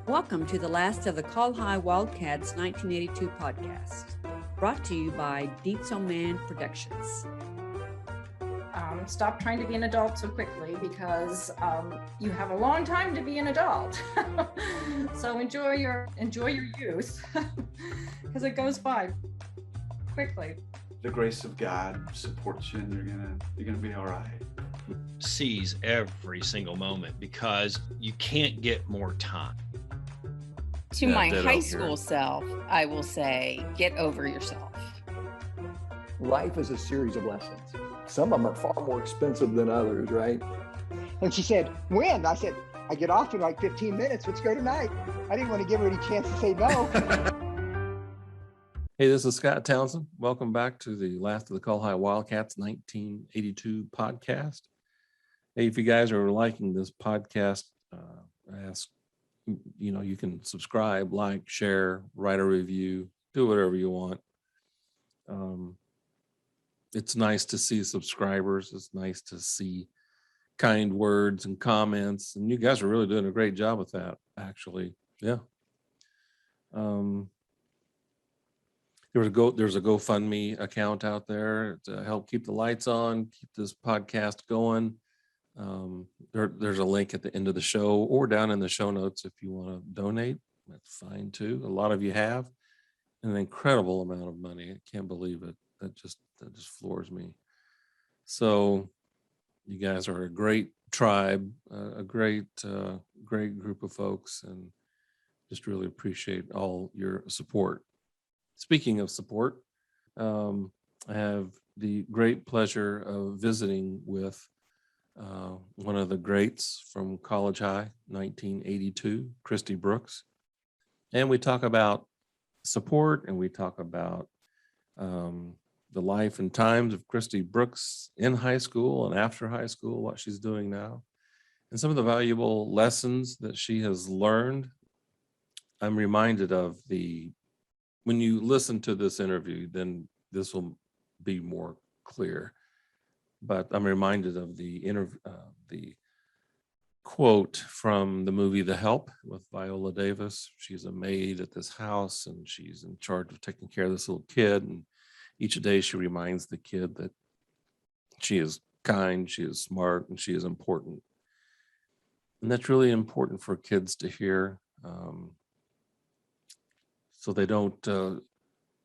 Welcome to the last of the Col-Hi Wildcats 1982 podcast, brought to you by Deets on Man Productions. Stop trying to be an adult so quickly because you have a long time to be an adult. So enjoy your youth because it goes by quickly. The grace of God supports you, and you're gonna be all right. Seize every single moment because you can't get more time. To my high school self, I will say, get over yourself. Life is a series of lessons. Some of them are far more expensive than others, right? And she said, when? I said, I get off in like 15 minutes. Let's go tonight. I didn't want to give her any chance to say no. Hey, this is Scott Townsend. Welcome back to the last of the Col-Hi Wildcats 1982 podcast. Hey, if you guys are liking this podcast, I ask, you can subscribe, like, share, write a review, do whatever you want. It's nice to see subscribers. It's nice to see kind words and comments. And you guys are really doing a great job with that, actually. Yeah. There's a GoFundMe account out there to help keep the lights on, keep this podcast going. There's a link at the end of the show or down in the show notes if you want to donate. That's fine too. A lot of you have an incredible amount of money. I can't believe it. That just floors me. So you guys are a great tribe, a great group of folks, and just really appreciate all your support. Speaking of support, I have the great pleasure of visiting with one of the greats from College High, 1982, Christy Brooks. And we talk about support, and we talk about the life and times of Christy Brooks in high school and after high school, what she's doing now, and some of the valuable lessons that she has learned. I'm reminded of when you listen to this interview, then this will be more clear. But I'm reminded of the quote from the movie The Help with Viola Davis. She's a maid at this house, and she's in charge of taking care of this little kid. And each day she reminds the kid that she is kind, she is smart, and she is important. And that's really important for kids to hear, so they don't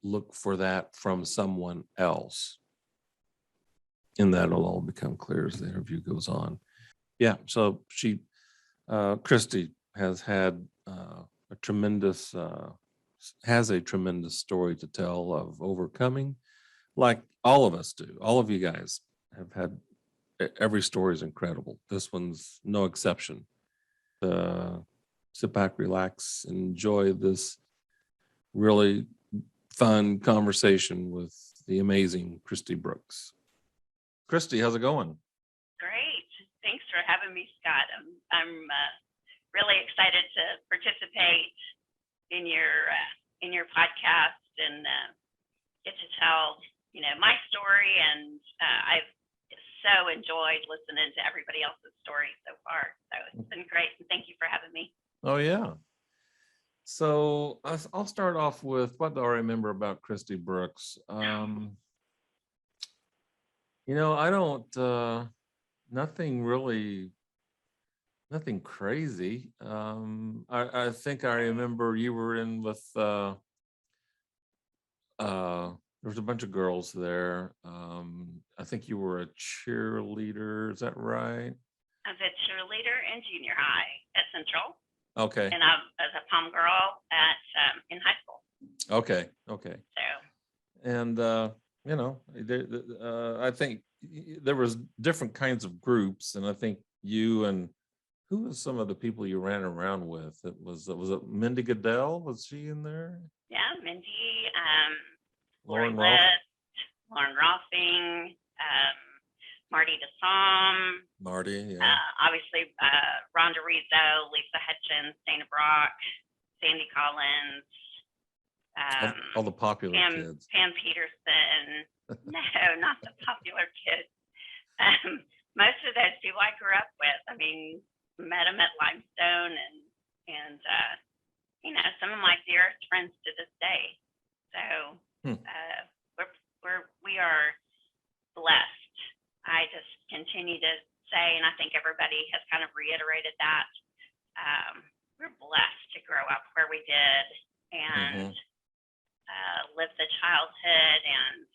look for that from someone else. And that'll all become clear as the interview goes on. Yeah, so Christy has had a tremendous story to tell of overcoming, like all of us do. All of you guys have had, every story is incredible. This one's no exception. Sit back, relax, enjoy this really fun conversation with the amazing Christy Brooks. Christy, how's it going? Great. Thanks for having me, Scott. I'm really excited to participate in your podcast and get to tell my story. And I've so enjoyed listening to everybody else's story so far. So it's been great. And thank you for having me. Oh yeah. So I'll start off with what do I remember about Christy Brooks. I don't, nothing crazy. I think I remember you were in with, there was a bunch of girls there. I think you were a cheerleader, is that right? I was a cheerleader in junior high at Central. Okay. And I was a pom girl in high school. Okay. So. And, I think there was different kinds of groups, and I think you and who was some of the people you ran around with? Was it Mindy Goodell? Was she in there? Yeah, Mindy, Lauren Rothing, Marty DeSom. Marty, yeah. Obviously, Rhonda Rizzo, Lisa Hutchins, Dana Brock, Sandy Collins. All the popular kids. Pam Peterson. No, not the popular kids. Most of those people I grew up with. I mean, met them at Limestone and some of my dearest friends to this day. So we are blessed. I just continue to say, and I think everybody has kind of reiterated that, we're blessed to grow up where we did and live the childhood and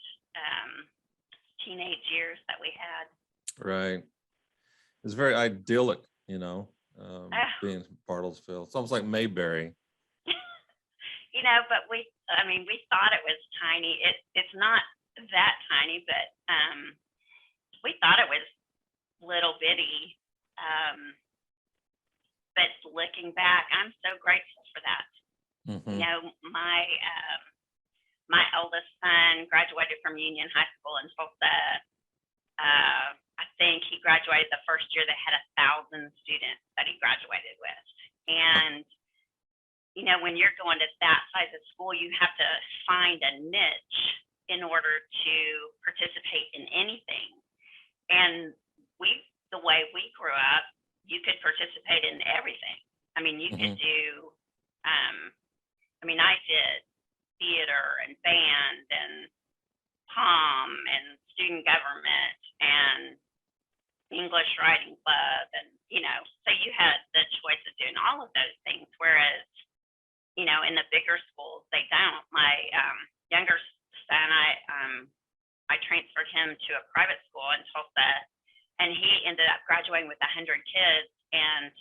teenage years that we had. Right. It's very idyllic, being in Bartlesville. It's almost like Mayberry. But we thought it was tiny. It's not that tiny, but we thought it was little bitty. But looking back, I'm so grateful for that. My eldest son graduated from Union High School in Tulsa. I think he graduated the first year they had 1,000 students that he graduated with. And, when you're going to that size of school, you have to find a niche in order to participate in anything. And the way we grew up, you could participate in everything. I mean, you could do, I did theater and band and pom and student government and English writing club. And, so you had the choice of doing all of those things. Whereas, in the bigger schools, they don't. My younger son, I transferred him to a private school in Tulsa, and he ended up graduating with 100 kids. And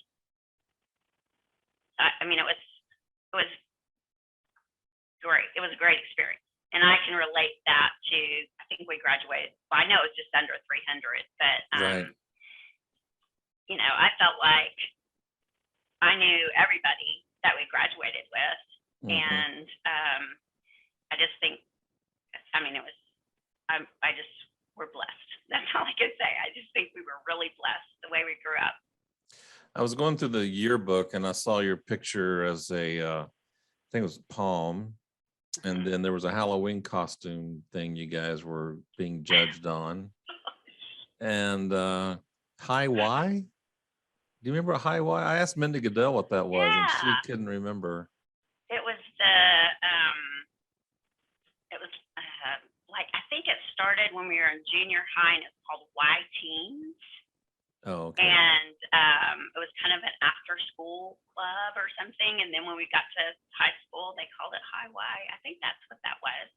it was great. It was a great experience. And I can relate that to, I think we graduated, well, I know it was just under 300, but, Right. I felt like I knew everybody that we graduated with. And I just think, we're blessed. That's all I can say. I just think we were really blessed the way we grew up. I was going through the yearbook and I saw your picture as I think it was Palm. And then there was a Halloween costume thing you guys were being judged on. And High Y? Do you remember High Y? I asked Mindy Goodell what that was, and she couldn't remember. It was I think it started when we were in junior high, and it's called Y Teens. Oh, okay. And it was kind of an after-school club or something. And then when we got to high school, they called it High Y. I think that's what that was.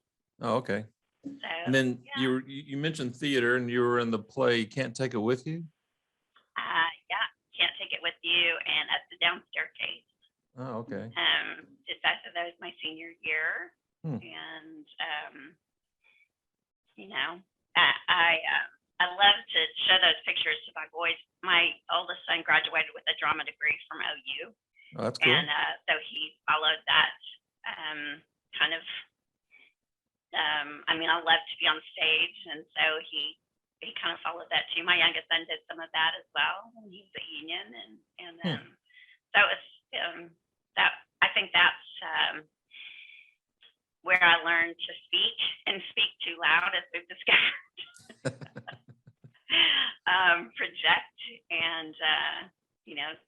Oh, okay. So, And then you mentioned theater, and you were in the play Can't Take It With You? Can't Take It With You and Up the Down Staircase. Oh, okay. Did both of those my senior year. And, I love to show those pictures to my boys. My oldest son graduated with a drama degree from OU. Oh, that's cool. And so he followed that kind of, I love to be on stage. And so he kind of followed that too. My youngest son did some of that as well when he was at Union. And so it's that, I think that's where I learned to speak and speak too loud, as we've discovered. Project and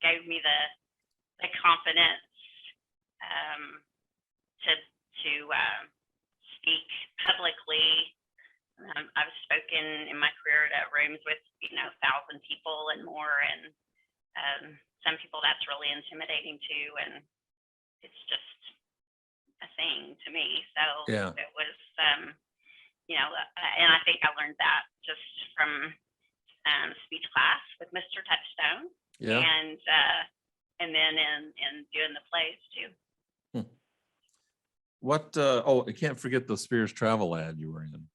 gave me the confidence to speak publicly. I've spoken in my career to rooms with 1,000 people and more, and some people that's really intimidating too, and it's just a thing to me. So it was and I think I learned that just from speech class with Mr. Touchstone, and then in doing the plays too. What? I can't forget the Spears travel ad you were in.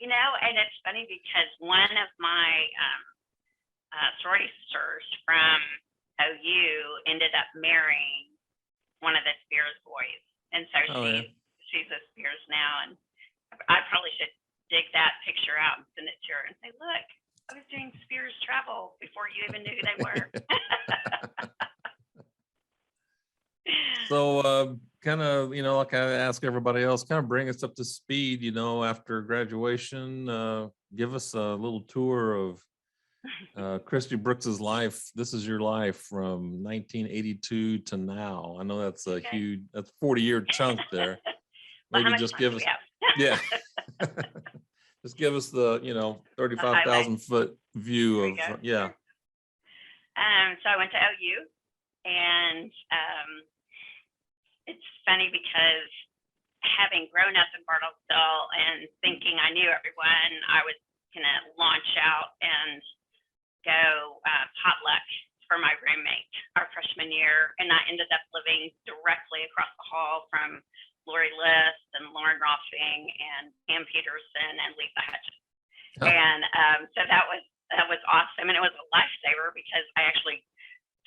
And it's funny because one of my sorority sisters from OU ended up marrying one of the Spears boys, and so she's a Spears now, and I probably should dig that picture out and send it to her and say, look, I was doing Spears travel before you even knew who they were. So kind of, like I ask everybody else, kind of bring us up to speed, after graduation. Give us a little tour of Christy Brooks's life. This is your life from 1982 to now. I know that's a huge, that's 40-year chunk there. Maybe just give us, yeah. Just give us the, 35,000 foot view of, yeah. So I went to OU, and it's funny because having grown up in Bartlesville and thinking I knew everyone, I was gonna launch out and go potluck for my roommate our freshman year, and I ended up living directly across the hall from Lori List and Lauren Rothing and Pam Peterson and Lisa Hutchins. Oh. And so that was awesome, and it was a lifesaver because I actually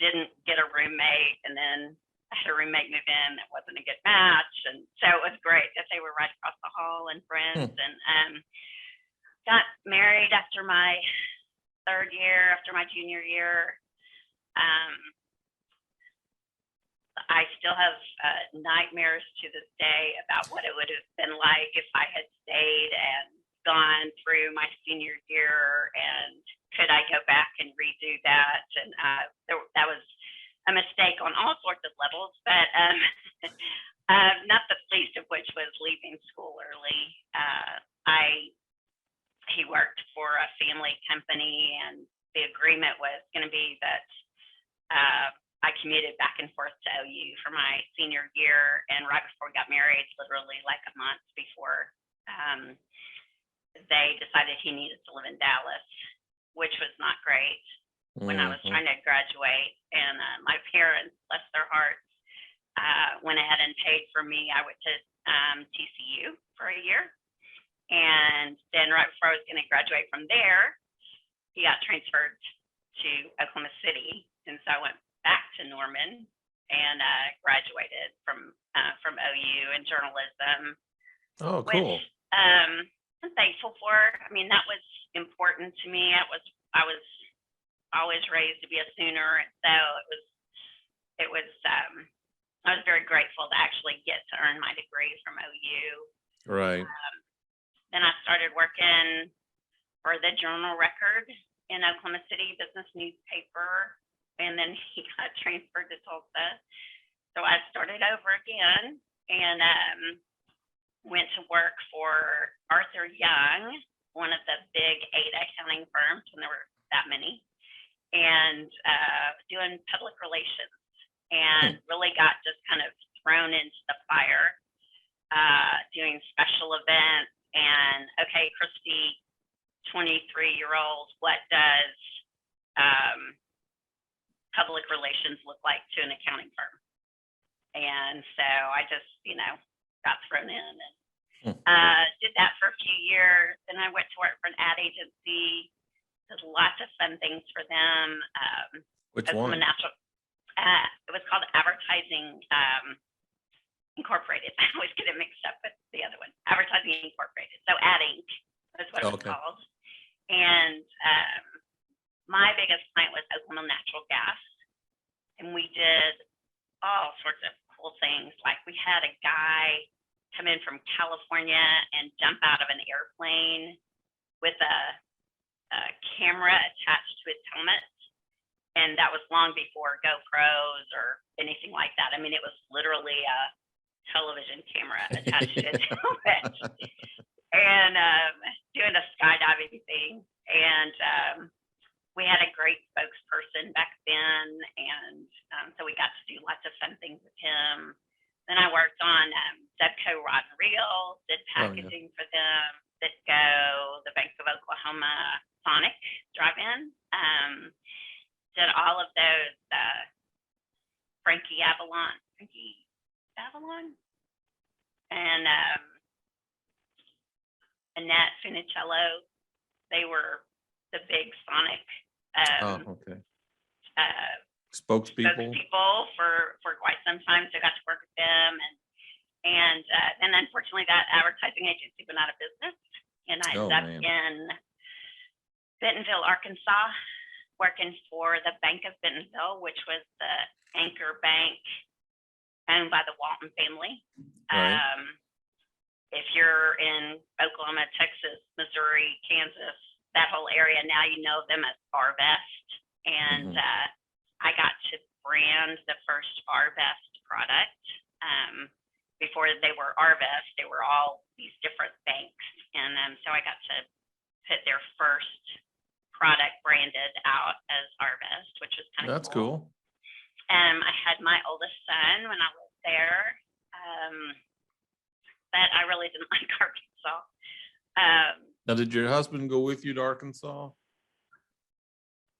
didn't get a roommate, and then I had a roommate move in that wasn't a good match, and so it was great that they were right across the hall and friends. And got married after my third year, after my junior year. I still have nightmares to this day about what it would have been like if I had stayed and gone through my senior year, and could I go back and redo that? And that was a mistake on all sorts of levels, but not the least of which was leaving school early. He worked for a family company, and the agreement was going to be that I commuted back and forth to OU for my senior year, and right before we got married, literally like a month before, they decided he needed to live in Dallas, which was not great when I was trying to graduate. And my parents, bless their hearts, went ahead and paid for me. I went to TCU for a year, and then right before I was going to graduate from there, he got transferred to Oklahoma City, and so I went back to Norman and graduated from OU in journalism. Oh, cool. Which I'm thankful for. I mean, that was important to me. I was always raised to be a Sooner, and so it was I was very grateful to actually get to earn my degree from OU. Right. Then I started working for the Journal Record in Oklahoma City, business newspaper, and then he got transferred to Tulsa. So I started over again and went to work for Arthur Young, one of the big 8 accounting firms when there were that many, and doing public relations, and really got just kind of thrown into the fire, doing special events. And okay, Kristi, 23-year-old, what does public relations look like to an accounting firm? And so I just, got thrown in and did that for a few years. Then I went to work for an ad agency, did lots of fun things for them. Which one? It was called Advertising Incorporated. I always get it mixed up with the other one, Advertising Incorporated. So Ad Inc. is what it was called. And my biggest client was Oklahoma Natural Gas, and we did all sorts of cool things. Like we had a guy come in from California and jump out of an airplane with a camera attached to his helmet, and that was long before GoPros or anything like that. I mean, it was literally a television camera attached to his helmet, and doing a skydiving thing. And we had a great spokesperson back then, and so we got to do lots of fun things with him. Then I worked on Zebco Rod and Reel, did packaging for them, Bitco, the Bank of Oklahoma, Sonic Drive-In, did all of those, Frankie Avalon, and Annette Funicello. They were the big Sonic spokespeople for quite some time. So I got to work with them, and then unfortunately that advertising agency went out of business, and I ended up in Bentonville, Arkansas, working for the Bank of Bentonville, which was the anchor bank owned by the Walton family. Right. If you're in Oklahoma, Texas, Missouri, Kansas, that whole area. Now you know them as Arvest. And I got to brand the first Arvest product. Before they were Arvest, they were all these different banks. And so I got to put their first product branded out as Arvest, which was kind of That's cool. I had my oldest son when I was there, but I really didn't like Arkansas. Now, did your husband go with you to Arkansas?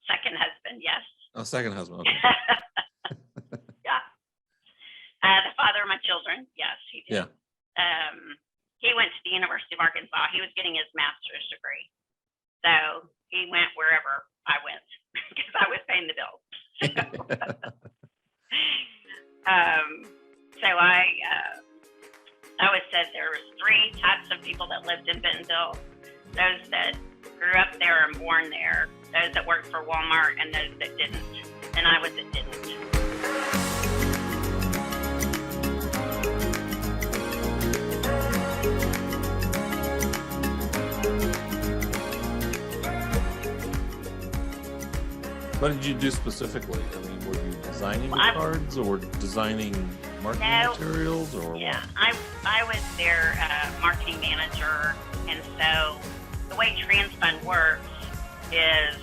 Second husband, yes. Oh, second husband. Okay. Yeah. The father of my children, yes, he did. Yeah. He went to the University of Arkansas. He was getting his master's degree. So he went wherever I went because I was paying the bills. So I always said there was 3 types of people that lived in Bentonville: those that grew up there and born there, those that worked for Walmart, and those that didn't. And I was that didn't. What did you do specifically? I mean, were you designing the cards or designing marketing materials or Yeah, what? I was their marketing manager, and so the way TransFund works is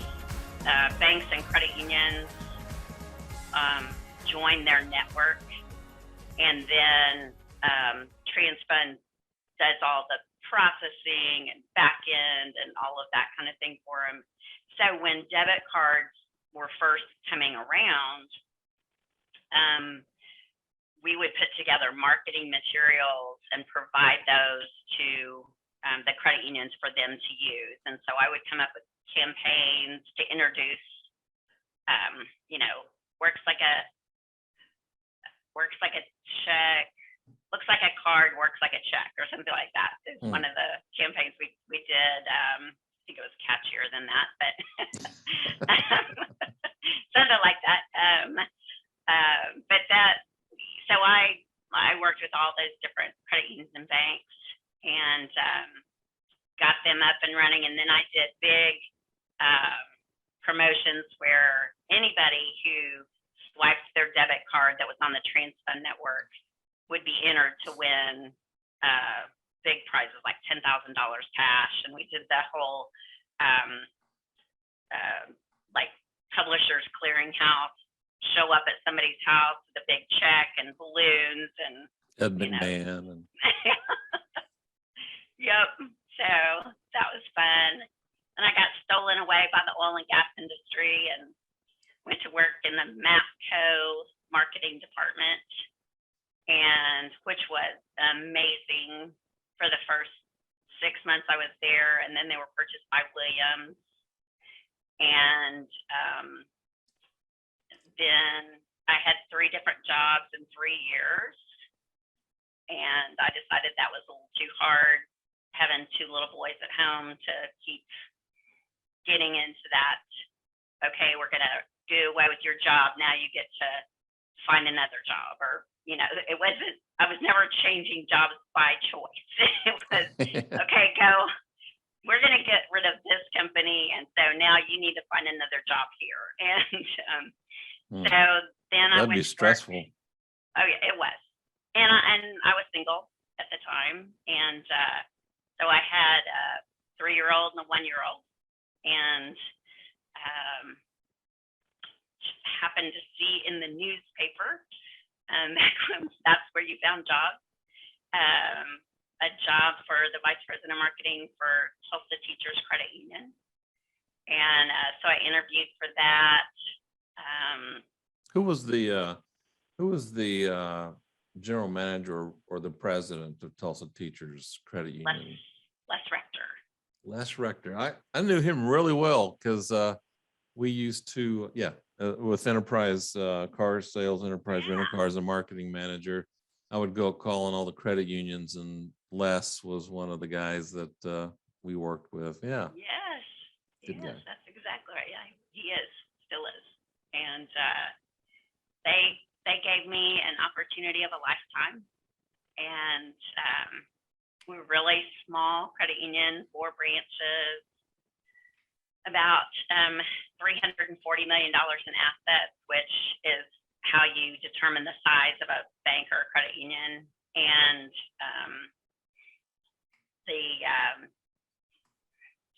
banks and credit unions join their network, and then TransFund does all the processing and back end and all of that kind of thing for them. So when debit cards were first coming around, we would put together marketing materials and provide those to the credit unions for them to use. And so I would come up with campaigns to introduce, works like a check, looks like a card, works like a check, or something like that. Is one of the campaigns we did. I think it was catchier than that, but something like that. So I worked with all those different credit unions and banks and got them up and running. And then I did big promotions where anybody who swiped their debit card that was on the TransFund network would be entered to win big prizes like $10,000 cash. And we did the whole like Publishers Clearinghouse, show up at somebody's house with a big check and balloons and Ed McMahon and Yep. So that was fun. And I got stolen away by the oil and gas industry and went to work in the MAPCO marketing department, and which was amazing for the first 6 months I was there. And then they were purchased by Williams. And then I had 3 different jobs in 3 years. And I decided that was a little too hard, having 2 little boys at home, to keep getting into that. Okay, we're going to do away with your job. Now you get to find another job. Or, it wasn't, I was never changing jobs by choice. It was, okay, go. We're going to get rid of this company. And so now you need to find another job here. And so then I went. That'd be stressful. Oh, yeah, it was. And I was single at the time. And so I had a 3-year-old and a 1-year-old. And happened to see in the newspaper, that's where you found jobs, a job for the vice president of marketing for Tulsa Teachers Credit Union. And so I interviewed for that. Who was the general manager or the president of Tulsa Teachers Credit Union? Les Rector. I knew him really well because we used to, with Enterprise car sales, Enterprise rental cars, a marketing manager. I would go calling all the credit unions, and Les was one of the guys that we worked with. Yeah. Yes. Good guy. That's exactly right. Yeah, he is, still is. And they gave me an opportunity of a lifetime. And we were really small credit union, 4 branches. about $340 million in assets, which is how you determine the size of a bank or a credit union. And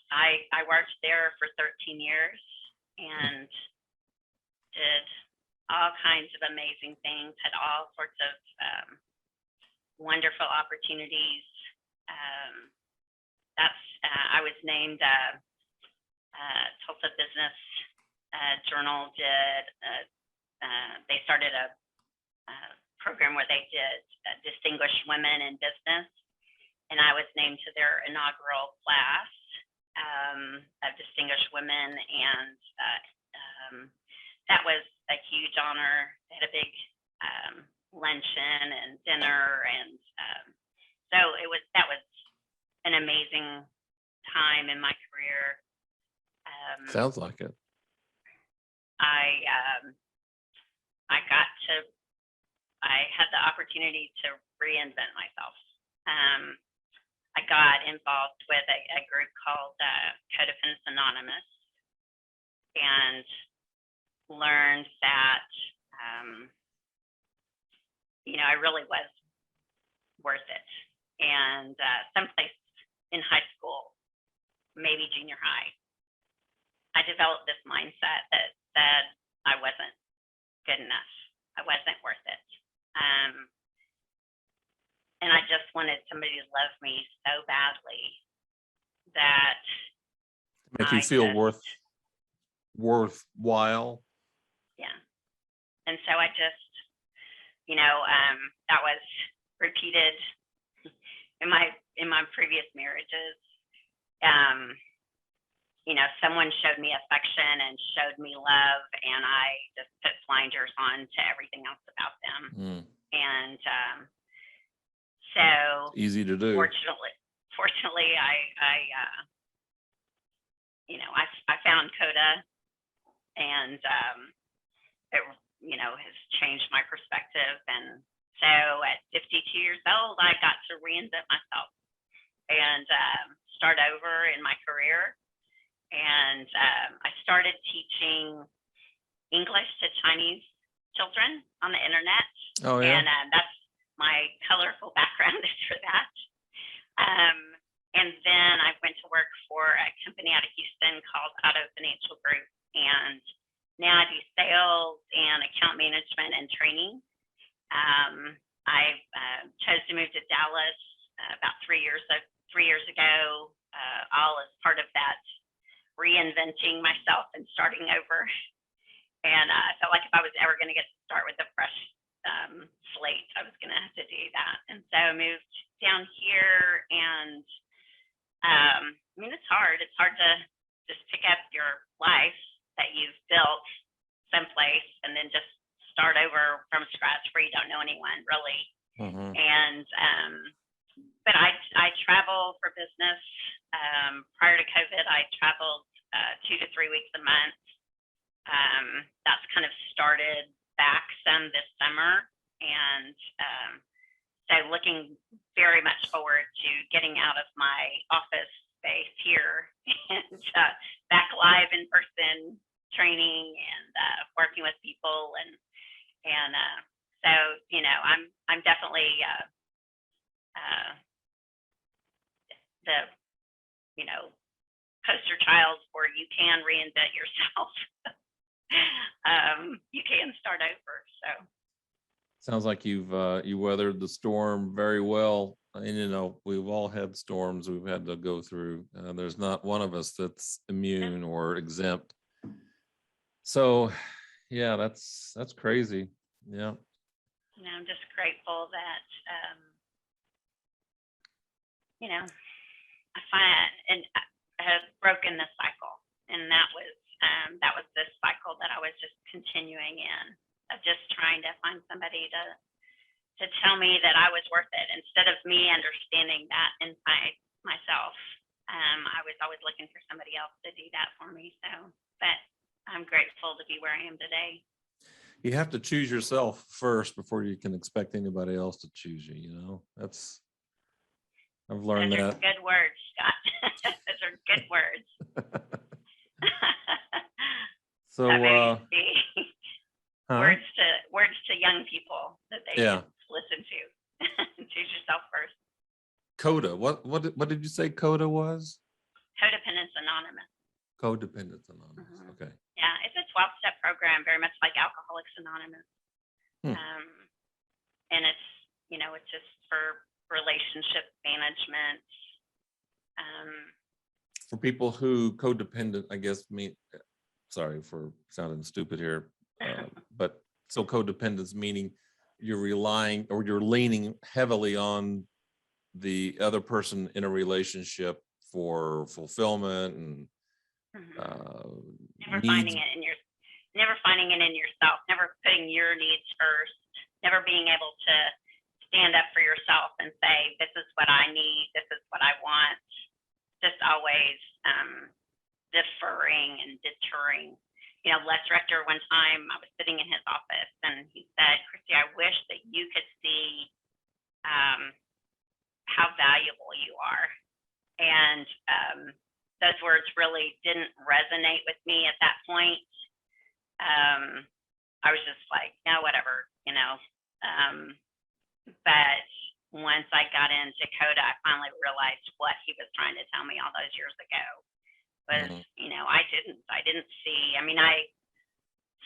I worked there for 13 years and did all kinds of amazing things, had all sorts of wonderful opportunities. I was named Tulsa Business Journal they started a program where they did distinguished women in business, and I was named to their inaugural class of distinguished women, and that was a huge honor. They had a big luncheon and dinner, and so that was an amazing time in my career. Sounds like it. I had the opportunity to reinvent myself. I got involved with a group called Codependence Anonymous, and learned that I really was worth it. And someplace in high school, maybe junior high, I developed this mindset that said I wasn't good enough. I wasn't worth it. And I just wanted somebody to love me so badly that Make you feel worthwhile. Yeah. And so I just, that was repeated in my previous marriages. Someone showed me affection and showed me love, and I just put blinders on to everything else about them. And so easy to do. Fortunately, I found CODA, and it has changed my perspective. And so at 52 years old, I got to reinvent myself and start over in my career. And I started teaching English to Chinese children on the internet. Oh, yeah. And that's my colorful background is for that. And then I went to work for a company out of Houston called Otter Financial Group. And now I do sales and account management and training. I chose to move to Dallas about 3 years ago, all as part of that reinventing myself and starting over. And I felt like if I was ever going to get to start with a fresh slate, I was going to have to do that. And so I moved down here, and it's hard. It's hard to just pick up your life that you've built someplace and then just start over from scratch where you don't know anyone really. Mm-hmm. And but I travel for business. Prior to COVID, I traveled 2 to 3 weeks a month. That's kind of started back some this summer, and so looking very much forward to getting out of my office space here and back live in person training and working with people, and so I'm definitely the poster child for you can reinvent yourself. You can start over. So sounds like you weathered the storm very well. And we've all had storms we've had to go through. There's not one of us that's immune or exempt. So yeah, that's crazy. Yeah. I'm just grateful that I find and I have broken the cycle, and that was this cycle that I was just continuing in, of just trying to find somebody to tell me that I was worth it, instead of me understanding that inside myself. I was always looking for somebody else to do that for me. So, but I'm grateful to be where I am today. You have to choose yourself first before you can expect anybody else to choose you. I've learned Those that. are good words, Scott. Those are good words. So, That may be huh? words to young people that they should listen to. Choose yourself first. CODA. What did you say CODA was? Codependence Anonymous. Codependence Anonymous. Mhm. Okay. Yeah, it's a 12-step program, very much like Alcoholics Anonymous. And it's, it's just for relationship management. For people who codependent, I guess, sorry for sounding stupid here, but so codependence meaning you're relying or you're leaning heavily on the other person in a relationship for fulfillment and never finding it in yourself, never putting your needs first, never being able to stand up for yourself and say, this is what I need, this is what I want, just always deferring and deterring. Les Rector, one time I was sitting in his office and he said, Kristi, I wish that you could see how valuable you are. And those words really didn't resonate with me at that point. I was just like, no, whatever, but once I got into CODA, I finally realized what he was trying to tell me all those years ago was, I didn't see, I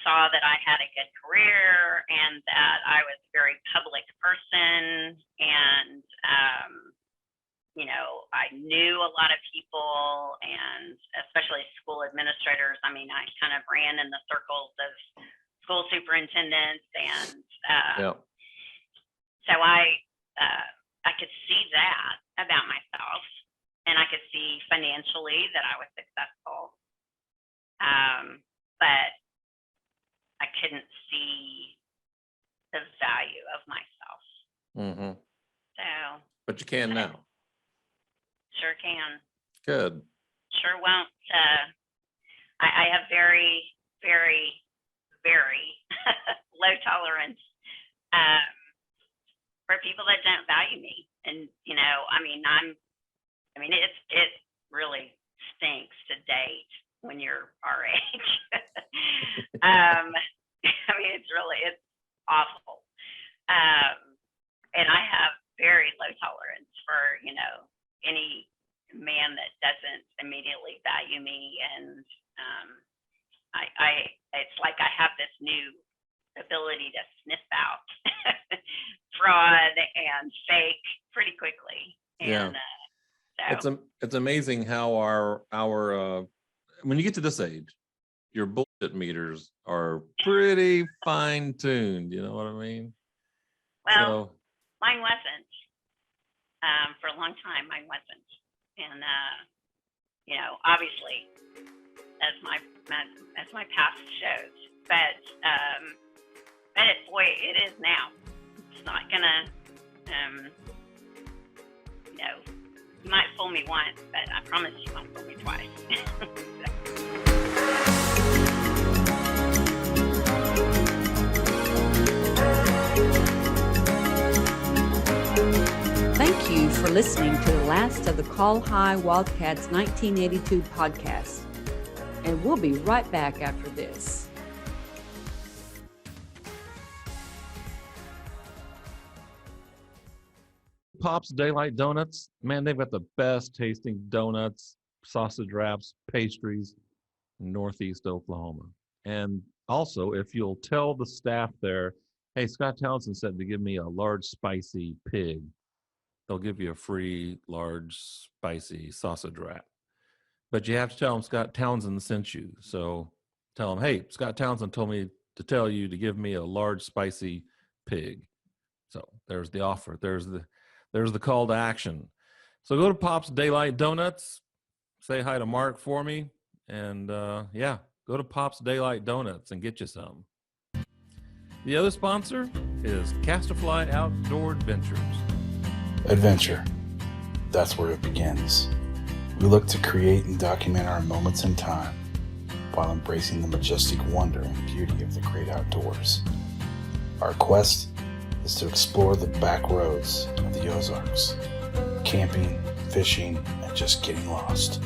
saw that I had a good career and that I was a very public person and, I knew a lot of people and especially school administrators. I kind of ran in the circles of school superintendents and, so I could see that about myself and I could see financially that I was successful. But I couldn't see the value of myself. Mm-hmm. So. But you can now. Sure can. Good. Sure won't. I have very, very, very low tolerance for people that don't value me. And, it really stinks to date when you're our age. It's awful. And I have very low tolerance for, any man that doesn't immediately value me. And it's like I have this new ability to sniff out fraud and fake pretty quickly. And, it's amazing how our when you get to this age, your bullshit meters are pretty fine tuned. You know what I mean? Well, mine wasn't. For a long time, mine wasn't. And obviously, as my past shows, but it is now. It's not gonna, you might fool me once, but I promise you won't fool me twice. Thank you for listening to the last of the Col-Hi Wildcats 1982 podcast. And we'll be right back after this. Pop's Daylight Donuts, man, they've got the best tasting donuts, sausage wraps, pastries in Northeast Oklahoma. And also, if you'll tell the staff there, hey, Scott Townsend said to give me a large spicy pig, they'll give you a free large spicy sausage wrap. But you have to tell them Scott Townsend sent you. So tell them, hey, Scott Townsend told me to tell you to give me a large spicy pig. So there's the offer. There's the call to action. So go to Pop's Daylight Donuts, say hi to Mark for me, and go to Pop's Daylight Donuts and get you some. The other sponsor is Castafly Outdoor Adventures. Adventure. That's where it begins. We look to create and document our moments in time while embracing the majestic wonder and beauty of the great outdoors. Our quest is to explore the back roads of the Ozarks, camping, fishing, and just getting lost.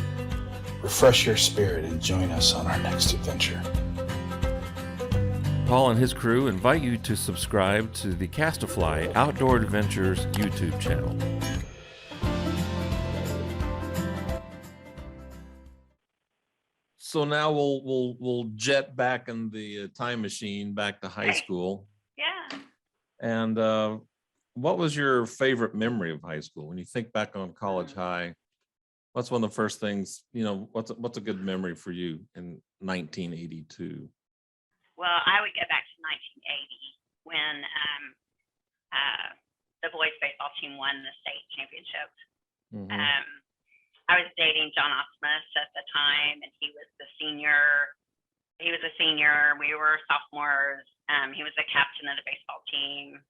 Refresh your spirit and join us on our next adventure. Paul and his crew invite you to subscribe to the Cast-A-Fly Outdoor Adventures YouTube channel. So now we'll jet back in the time machine back to high school. Yeah. And what was your favorite memory of high school? When you think back on College High, what's one of the first things, what's a good memory for you in 1982? Well, I would go back to 1980 when the boys baseball team won the state championship. Mhm. I was dating John Osmus at the time, and he was the senior. He was a senior. We were sophomores. He was the captain of the baseball team.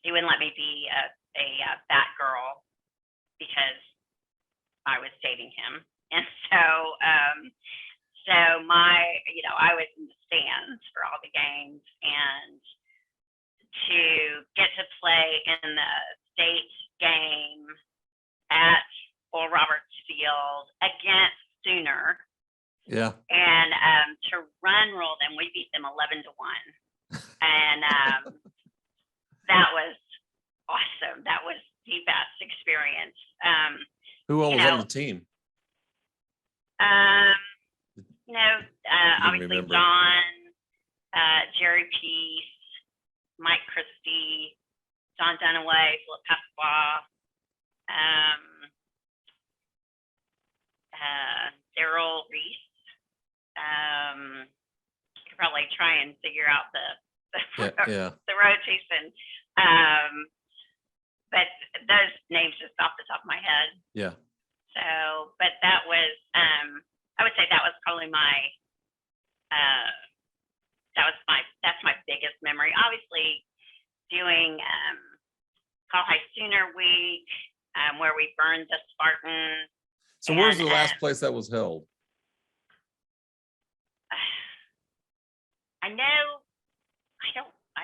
He wouldn't let me be a bat girl because I was dating him, and so I was in the stands for all the games, and to get to play in the state game at Oral Roberts Field against Sooner. Yeah. And to run roll them, we beat them 11-1. And that was awesome. That was the best experience. Who all was on the team? Obviously remember? John, Jerry Peace, Mike Christy, John Dunaway, Philip Pasqua, Daryl Reese. Could probably try and figure out the rotation. But those names just off the top of my head. Yeah. So, but that was, I would say that was probably that's my biggest memory. Obviously, doing Col-Hi Sooner Week, where we burned the Spartan. So where's the last place that was held? I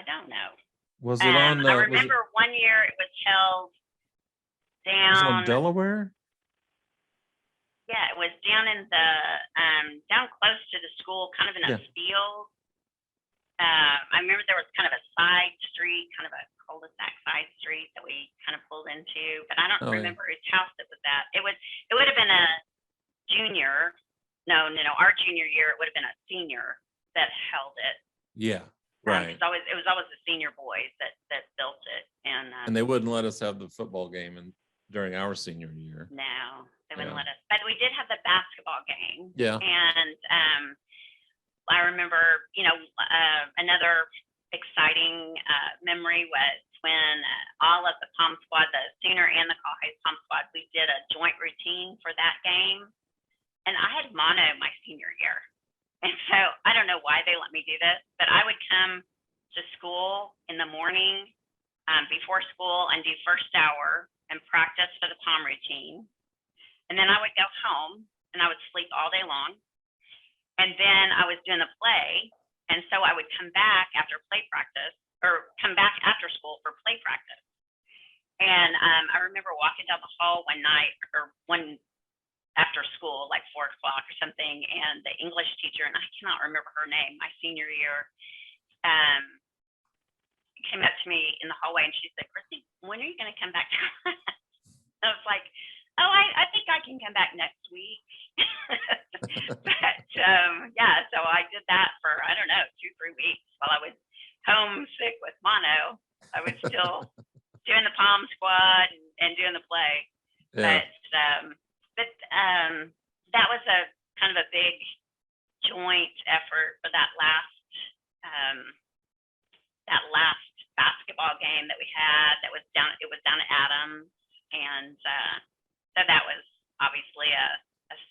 don't know. Was it on? I remember one year it was held down. Was it on Delaware? Yeah, it was down in the down close to the school, kind of in a field. I remember there was kind of a side street, kind of a cul-de-sac side street that we kind of pulled into, but I don't remember whose house it was at. It would have been a junior. No, our junior year it would have been a senior that held it. Yeah, right. It was always the senior boys that built it, and they wouldn't let us have the football game during our senior year. No, they wouldn't let us. But we did have the basketball game. Yeah. And I remember, another exciting memory was when all of the Palm Squad, the senior and the Col-Hi Palm Squad, we did a joint routine for that game. And I had mono my senior year. And so I don't know why they let me do this, but I would come to school in the morning before school and do first hour and practice for the palm routine. And then I would go home and I would sleep all day long. And then I was doing the play. And so I would come back after play practice or come back after school for play practice. And I remember walking down the hall one night or one after school, like 4 o'clock or something. And the English teacher, and I cannot remember her name, my senior year, came up to me in the hallway and she said, "Kristi, when are you going to come back to class?" I was like, "Oh, I think I can come back next week." But so I did that for, I don't know, 2-3 weeks while I was homesick with mono. I was still doing the Palm Squad and doing the play. Yeah. But that was a kind of a big joint effort for that last basketball game that we had. It was down at Adams, and so that was obviously a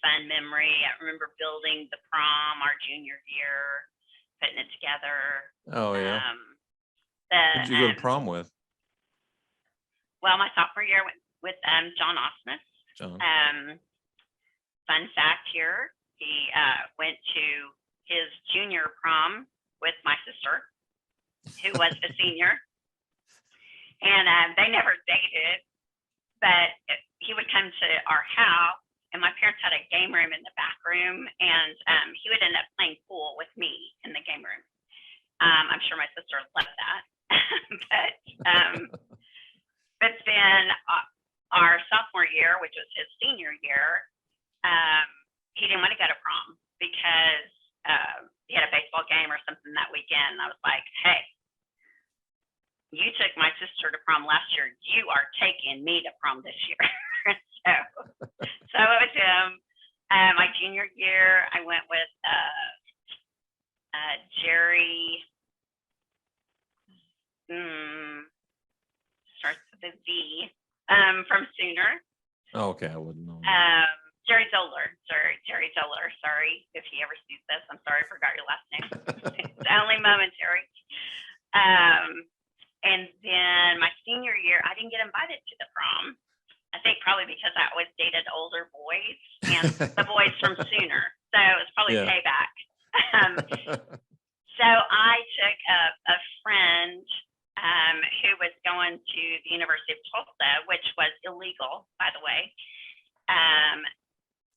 fun memory. I remember building the prom our junior year, putting it together. Oh yeah. Who did you go to prom with? Well, my sophomore year went with John Osmus. John. Fun fact here, he went to his junior prom with my sister, who was a senior. And they never dated, but he would come to our house and my parents had a game room in the back room, and he would end up playing pool with me in the game room. I'm sure my sister loved that. But then our sophomore year, which was his senior year, he didn't want to go to prom because he had a baseball game or something that weekend. And I was like, hey, you took my sister to prom last year. You are taking me to prom this year. so it was him. My junior year, I went with Jerry. Starts with a Z. From Sooner. Oh, okay, I wouldn't know. Jerry Zoller. Jerry Zoller. Sorry if he ever sees this. I'm sorry, I forgot your last name. It's only momentary. And then my senior year, I didn't get invited to the prom. I think probably because I always dated older boys and the boys from Sooner. So it was probably payback. So I took a friend who was going to the University of Tulsa, which was illegal, by the way.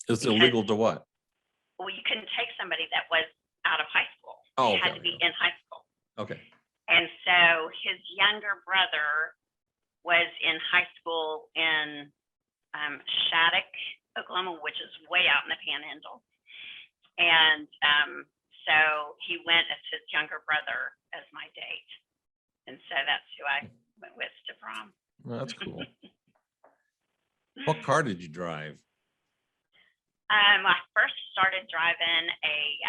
It's illegal to what? Well, you couldn't take somebody that was out of high school. Oh, you had to be in high school. Okay. And so his younger brother was in high school in Shattuck, Oklahoma, which is way out in the Panhandle. And so he went as his younger brother as my date. And so that's who I went with to prom. Well, that's cool. What car did you drive? I first started driving a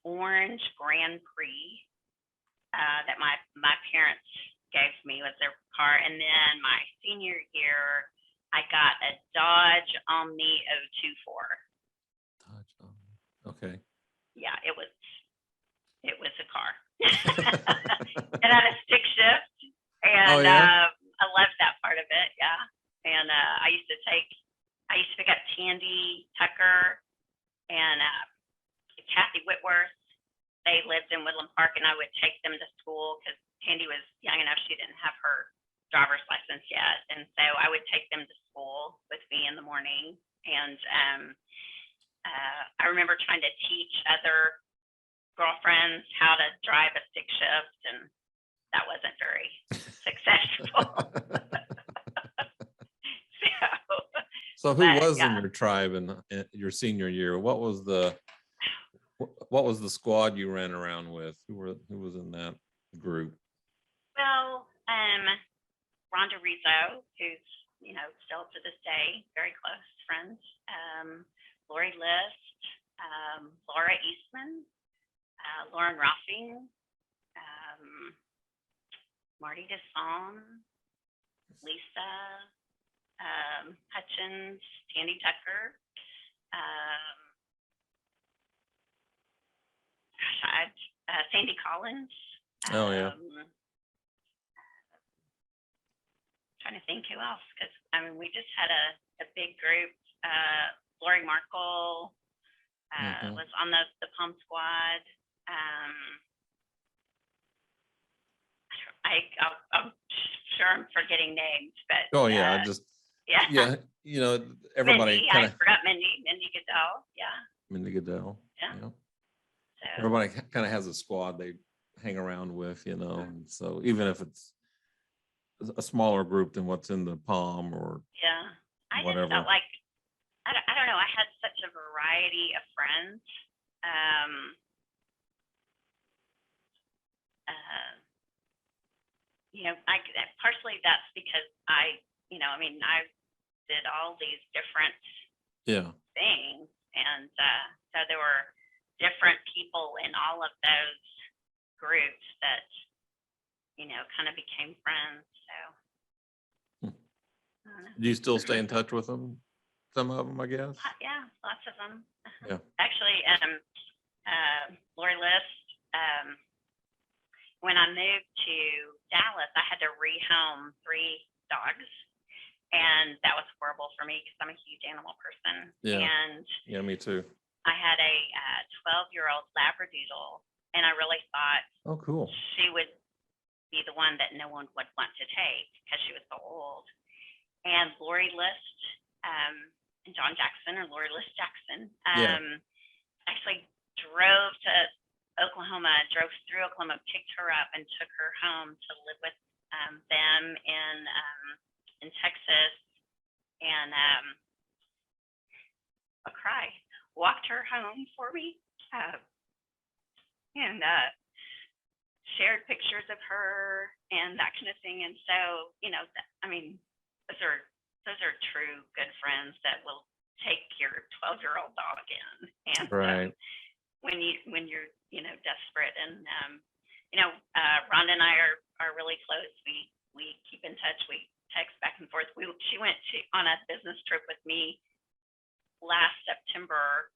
orange Grand Prix that my parents gave me was their car. And then my senior year, I got a Dodge Omni 024. Dodge Omni. Okay. Yeah, it was a car. It had a stick shift, and I loved that part of it. Yeah, and I used to pick up Tandy Tucker and Kathy Whitworth. They lived in Woodland Park, and I would take them to school because Tandy was young enough; she didn't have her driver's license yet, and so I would take them to school with me in the morning. And I remember trying to teach other girlfriends how to drive a stick shift, and that wasn't very successful. So who was in your tribe in your senior year? What was the squad you ran around with? Who was in that group? Well, Rhonda Rizzo, who's still to this day very close friends. Lori List, Laura Eastman, Lauren Roffing, Marty DeSong, Lisa Hutchins, Tandy Tucker. Sandy Collins. Oh, yeah. Trying to think who else, because we just had a big group. Lori Markle was on the Palm Squad. I'm sure I'm forgetting names, but everybody I forgot Mindy Goodell. Mindy Goodell. Yeah. So everybody kind of has a squad they hang around with, and so even if it's a smaller group than what's in the Palm or I whatever. just felt like I don't know, I had such a variety of friends. Partially that's because I did all these different things, and so there were different people in all of those groups that kind of became friends. So Do you still stay in touch with them? Some of them, I guess. Yeah, lots of them. Yeah. Actually, Lori List. When I moved to Dallas, I had to rehome 3 dogs, and that was horrible for me because I'm a huge animal person. Yeah. And me too. I had a 12-year-old Labradoodle, and I really thought, oh, cool, she would be the one that no one would want to take because she was so old. And Lori List John Jackson or Lori Liz Jackson, Yeah. actually drove to Oklahoma, drove through Oklahoma, picked her up, and took her home to live with them in Texas, and a cry walked her home for me, and shared pictures of her and that kind of thing. And so, I mean, those are true good friends that will take your 12-year-old dog in, and Right. when you're desperate. And Rhonda and I are really close. We keep in touch. We text back and forth. She went on a business trip with me last September,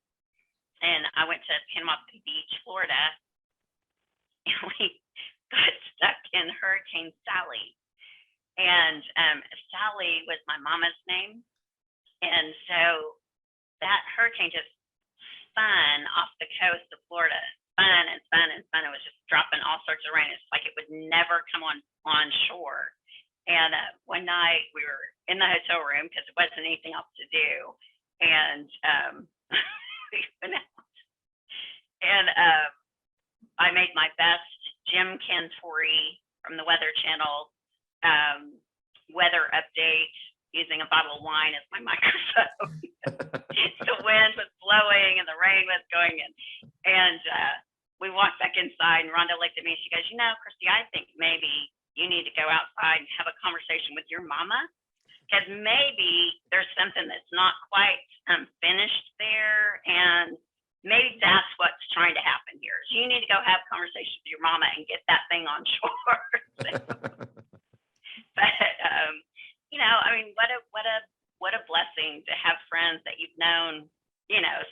and I went to Panama City Beach, Florida, and we got stuck in Hurricane Sally. And Sally was my mama's name, and so that hurricane just spun off the coast of Florida, spun and spun and spun. It was just dropping all sorts of rain. It's like it would never come on shore. And one night we were in the hotel room because there wasn't anything else to do, and we went out, and I made my best Jim Cantori from the Weather Channel weather update using a bottle of wine as my microphone. The wind was blowing and the rain was going in. And we walked back inside, and Rhonda looked at me and she goes, Kristi, I think maybe you need to go outside and have a conversation with your mama, because maybe there's something that's not quite finished there, and maybe that's what's trying to happen here. So you need to go have a conversation with your mama and get that thing on shore. But I mean, what a blessing to have friends that you've known,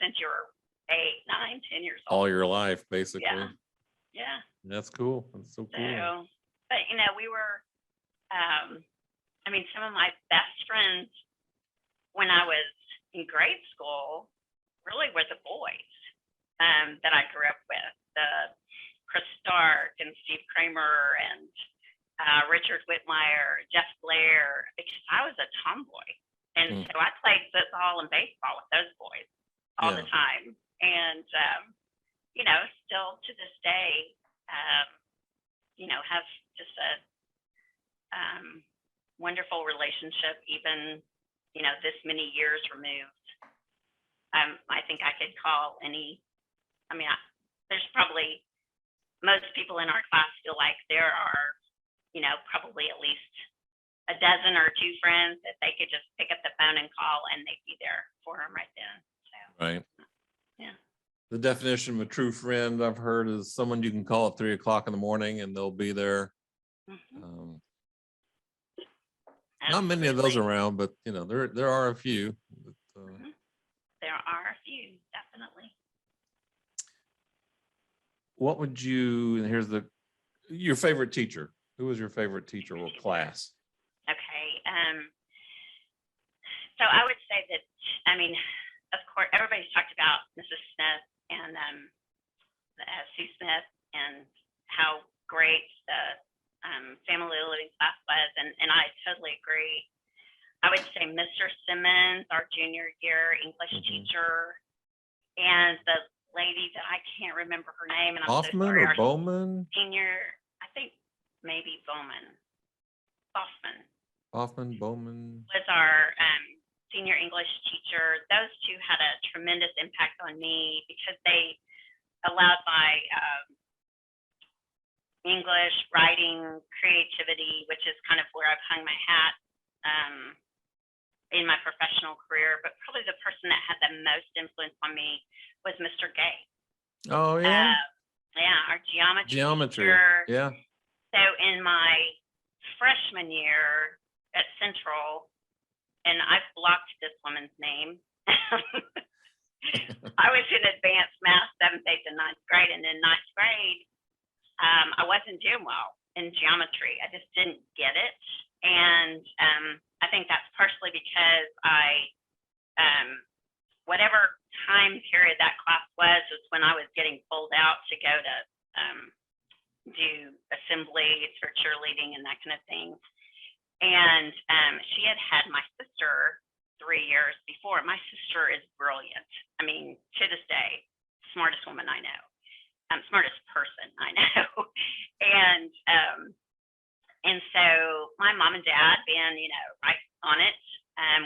since you were 8, 9, 10 years old. All your life, basically. Yeah. That's cool. That's so cool. So, but we were, I mean, some of my best friends when I was in grade school really were the boys that I grew up with, Chris Stark and Steve Kramer and Richard Whitmire, Jeff Blair, because I was a tomboy. And so I played football and baseball with those boys all the time. And, still to this day, have just a wonderful relationship, even, this many years removed. I think I could call there's probably most people in our class feel like there are, probably at least a dozen or two friends that they could just pick up the phone and call, and they'd be there for them right then. So, right. Yeah. The definition of a true friend I've heard is someone you can call at 3 o'clock in the morning and they'll be there. Not many of those around, but there are a few. But, there are a few, definitely. What would you? And here's your favorite teacher. Who was your favorite teacher or class? Okay. So I would say that, of course, everybody's talked about Mrs. Smith and Sue Smith and how great the family living class was, and I totally agree. I would say Mr. Simmons, our junior year English teacher, and the lady that I can't remember her name, and I'm Hoffman so sorry, or our Bowman? senior, I think maybe Bowman. Hoffman, Bowman. Was our senior English teacher. Those two had a tremendous impact on me because they allowed my English, writing, creativity, which is kind of where I've hung my hat in my professional career. But probably the person that had the most influence on me was Mr. Gay. Oh, yeah. Our geometry Teacher. Yeah. So in my freshman year at Central, and I've blocked this woman's name. I was in advanced math, 7th, 8th, and 9th grade, and in 9th grade, I wasn't doing well in geometry. I just didn't get it, and I think that's partially because whatever time period that class was when I was getting pulled out to go to do assemblies for cheerleading and that kind of thing. And she had my sister 3 years before. My sister is brilliant. I mean, to this day, smartest woman I know, smartest person I know. And so my mom and dad, being, right on it,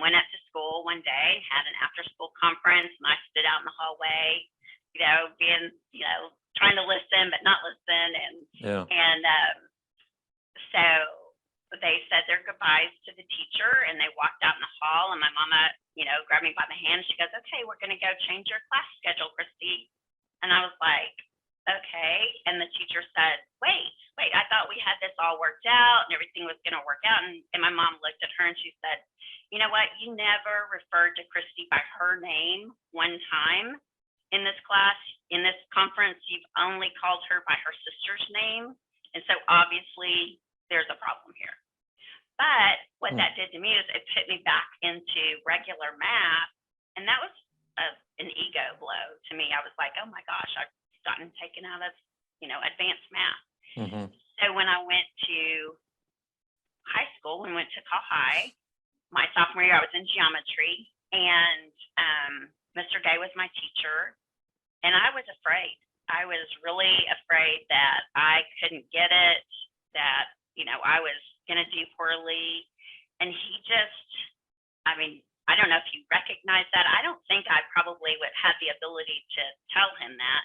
went up to school one day, had an after school conference, and I stood out in the hallway, being, trying to listen, but not listen. And so they said their goodbyes to the teacher, and they walked out in the hall, and my mama, grabbed me by the hand. She goes, "Okay, we're going to go change your class schedule, Kristi." And I was like, "Okay." And the teacher said, wait, I thought we had this all worked out and everything was going to work out. And my mom looked at her and she said, "You know what? You never referred to Kristi by her name one time in this class, in this conference. You've only called her by her sister's name. And so obviously there's a problem here." But what that did to me is it put me back into regular math. And that was an ego blow to me. I was like, oh my gosh, I've gotten taken out of, advanced math. Mm-hmm. So when I went to high school, we went to Col-Hi. My sophomore year, I was in geometry, and Mr. Gay was my teacher. And I was afraid. I was really afraid that I couldn't get it, that, I was going to do poorly. And he just, I don't know if you recognize that. I don't think I probably would have the ability to tell him that,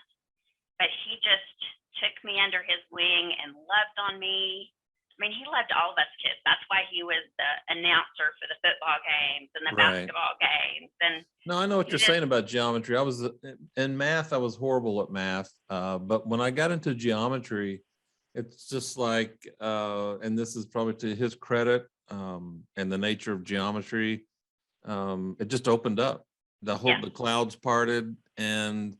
but he just took me under his wing and loved on me. He loved all of us kids. That's why he was the announcer for the football games and the basketball games. And no, I know what you're saying about geometry. I was in math. I was horrible at math. But when I got into geometry, it's just like, and this is probably to his credit, and the nature of geometry, it just opened up. The clouds parted, and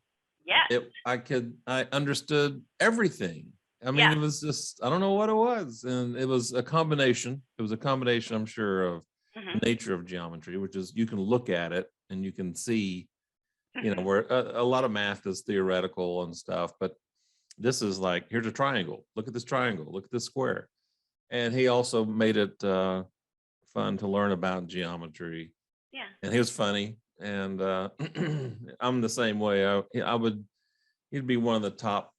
I understood everything. It was just, I don't know what it was. And it was a combination. I'm sure, of the nature of geometry, which is you can look at it and you can see, where a lot of math is theoretical and stuff, but this is like, here's a triangle. Look at this triangle. Look at this square. And he also made it fun to learn about geometry. Yeah. And he was funny. And I'm the same way. He'd be one of the top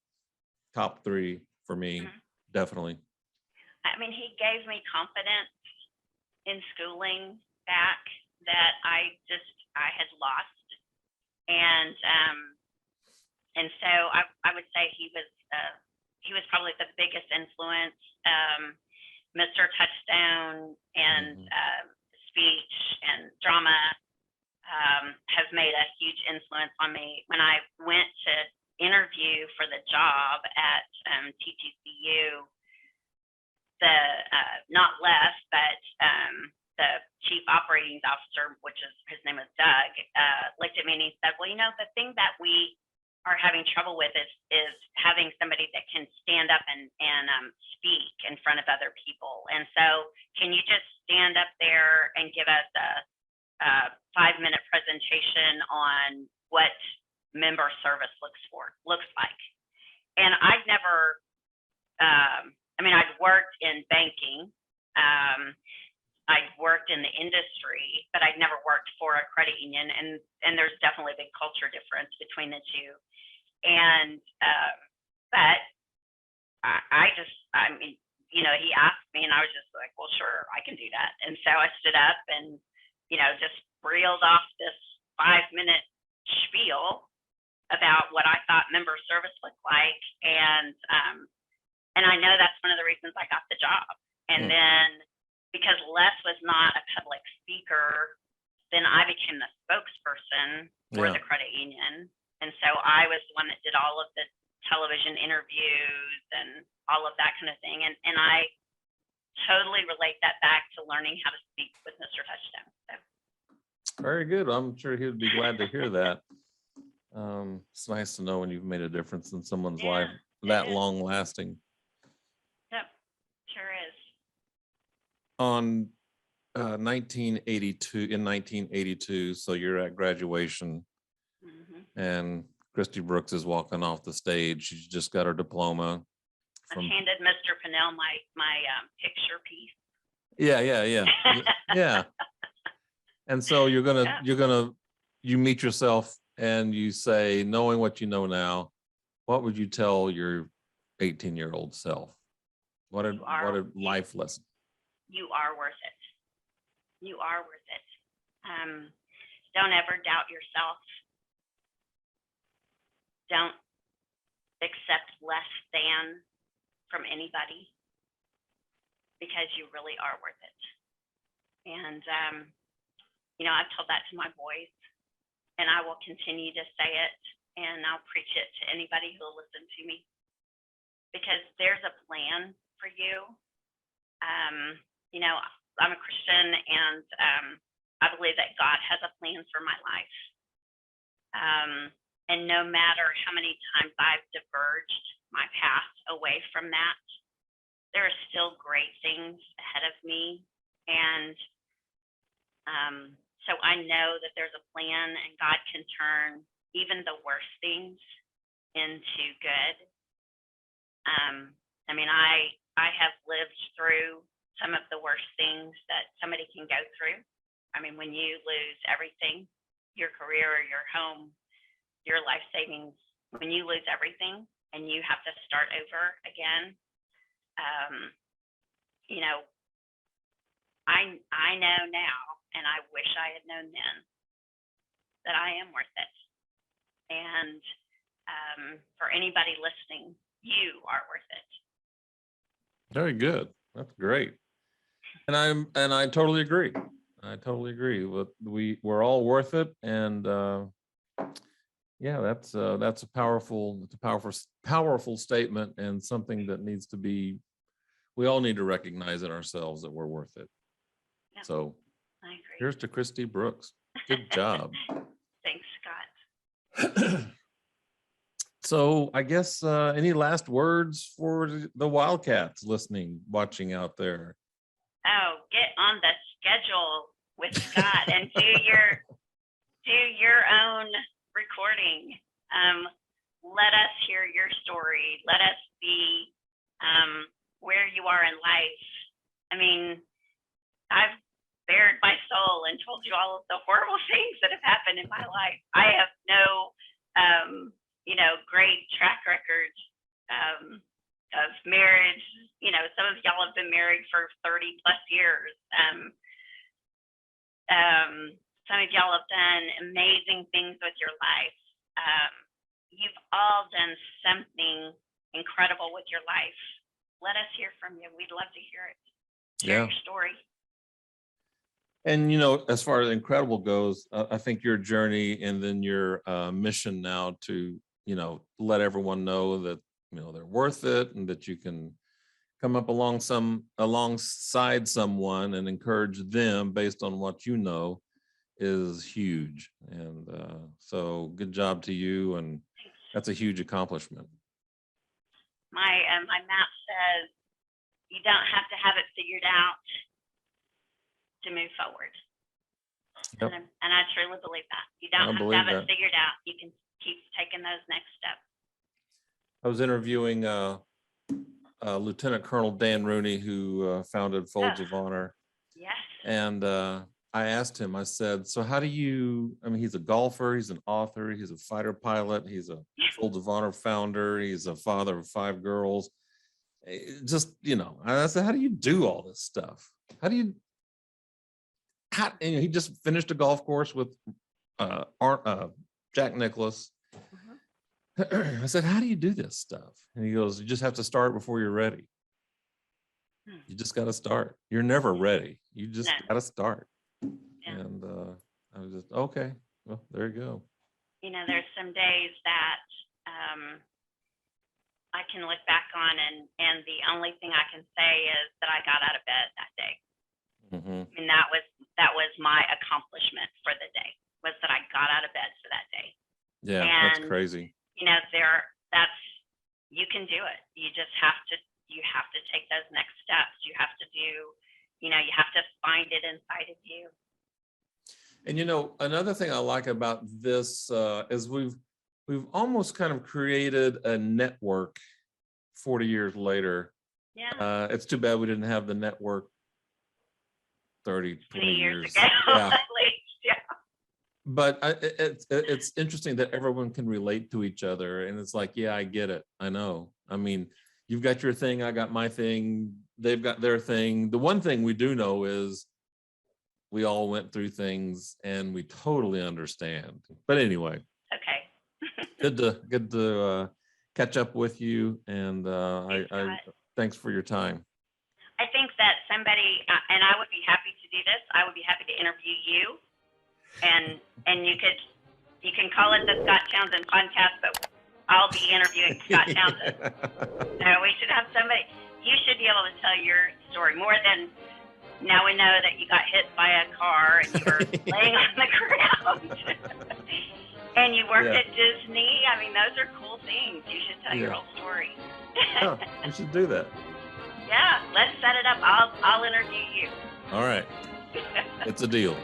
3 for me, definitely. He gave me confidence in schooling back that I had lost. And so I would say he was probably the biggest influence. Mr. Touchstone and speech and drama have made a huge influence on me. When I went to interview for the job at TTCU, not Les, but the chief operating officer, which is, his name is Doug, looked at me and he said, "Well, the thing that we are having trouble with is having somebody that can stand up and speak in front of other people. And so can you just stand up there and give us a 5-minute presentation on what member service looks like?" And I'd never, I'd worked in banking. I'd worked in the industry, but I'd never worked for a credit union. And there's definitely a big culture difference between the two. And, but he asked me and I was just like, well, sure, I can do that. And so I stood up and, just reeled off this 5-minute spiel about what I thought member service looked like. And I know that's one of the reasons I got the job. And then because Les was not a public speaker, then I became the spokesperson for the credit union. And so I was the one that did all of the television interviews and all of that kind of thing. And I totally relate that back to learning how to speak with Mr. Touchdown. So. Very good. I'm sure he would be glad to hear that. It's nice to know when you've made a difference in someone's life that long lasting. Yep, sure is. On 1982, so you're at graduation, and Christy Brooks is walking off the stage. She's just got her diploma. I handed Mr. Pinnell my picture piece. Yeah. And so you meet yourself and you say, knowing what you know now, what would you tell your 18-year-old self? What a life lesson. You are worth it. You are worth it. Don't ever doubt yourself. Don't accept less than from anybody, because you really are worth it. And, I've told that to my boys, and I will continue to say it, and I'll preach it to anybody who will listen to me, because there's a plan for you. I'm a Christian, and I believe that God has a plan for my life. And no matter how many times I've diverged my path away from that, there are still great things ahead of me. And so I know that there's a plan, and God can turn even the worst things into good. I have lived through some of the worst things that somebody can go through. When you lose everything, your career, your home, your life savings, when you lose everything and you have to start over again, I know now, and I wish I had known then, that I am worth it. And for anybody listening, you are worth it. Very good. That's great. And I totally agree. I totally agree. We're all worth it. And that's a powerful statement, and something that needs to be, we all need to recognize in ourselves that we're worth it. Yep. So I agree. Here's to Christy Brooks. Good job. Thanks, Scott. So I guess any last words for the Wildcats listening, watching out there? Oh, get on the schedule with Scott and do your own recording. Let us hear your story. Let us see where you are in life. I've bared my soul and told you all of the horrible things that have happened in my life. I have no great track record of marriage. Some of y'all have been married for 30 plus years. Some of y'all have done amazing things with your life. You've all done something incredible with your life. Let us hear from you. We'd love to hear it. Share your story. And, as far as incredible goes, I think your journey and then your mission now to, let everyone know that, they're worth it, and that you can come up alongside someone and encourage them based on what you know is huge. And so good job to you. And that's a huge accomplishment. My map says you don't have to have it figured out to move forward. Yep. And I truly believe that. You don't have to have it figured out. You can keep taking those next steps. I was interviewing Lieutenant Colonel Dan Rooney, who founded Folds of Honor. Yes. And I asked him, I said, so how do you, he's a golfer, he's an author, he's a fighter pilot, he's a Folds of Honor founder, he's a father of 5 girls. Just, I said, how do you do all this stuff? And he just finished a golf course with Jack Nicklaus. I said, how do you do this stuff? And he goes, you just have to start before you're ready. You just got to start. You're never ready. You just got to start. Yeah. And I was just, okay, well, there you go. There's some days that I can look back on, and the only thing I can say is that I got out of bed that day. Mm-hmm. That was my accomplishment for the day, was that I got out of bed for that day. Yeah, and that's crazy. You can do it. You just have to take those next steps. You have to you have to find it inside of you. And another thing I like about this is we've almost kind of created a network 40 years later. Yeah. It's too bad we didn't have the network 30, 20 years ago. Yeah. but it's interesting that everyone can relate to each other. And it's like, yeah, I get it. I know. I mean, you've got your thing. I got my thing. They've got their thing. The one thing we do know is we all went through things and we totally understand. But anyway. Okay. good to catch up with you. And thanks for your time. I think that somebody, and I would be happy to do this. I would be happy to interview you, and you can call it the Scott Townsend podcast, but I'll be interviewing Scott Townsend. So we should have somebody. You should be able to tell your story more than now. We know that you got hit by a car and you were laying on the ground, and you worked at Disney. I mean, those are cool things. You should tell your whole story. We should do that. Yeah, let's set it up. I'll interview you. All right. It's a deal.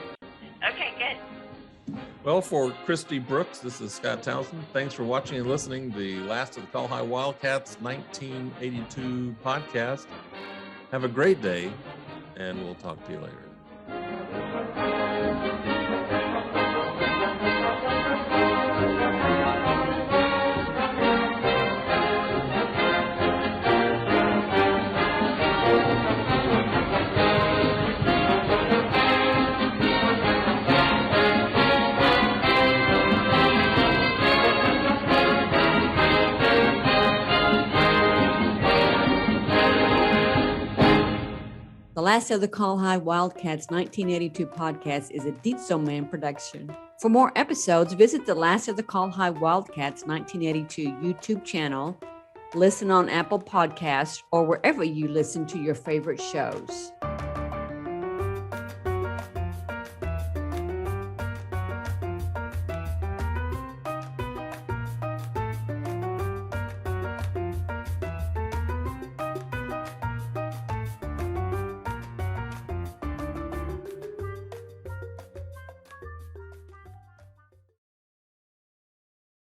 Okay, good. Well, for Christy Brooks, this is Scott Townsend. Thanks for watching and listening to the last of the Col-Hi Wildcats 1982 podcast. Have a great day, and we'll talk to you later. The Last of the Col-Hi Wildcats 1982 podcast is a Dietzo Man production. For more episodes, visit the Last of the Col-Hi Wildcats 1982 YouTube channel, listen on Apple Podcasts, or wherever you listen to your favorite shows.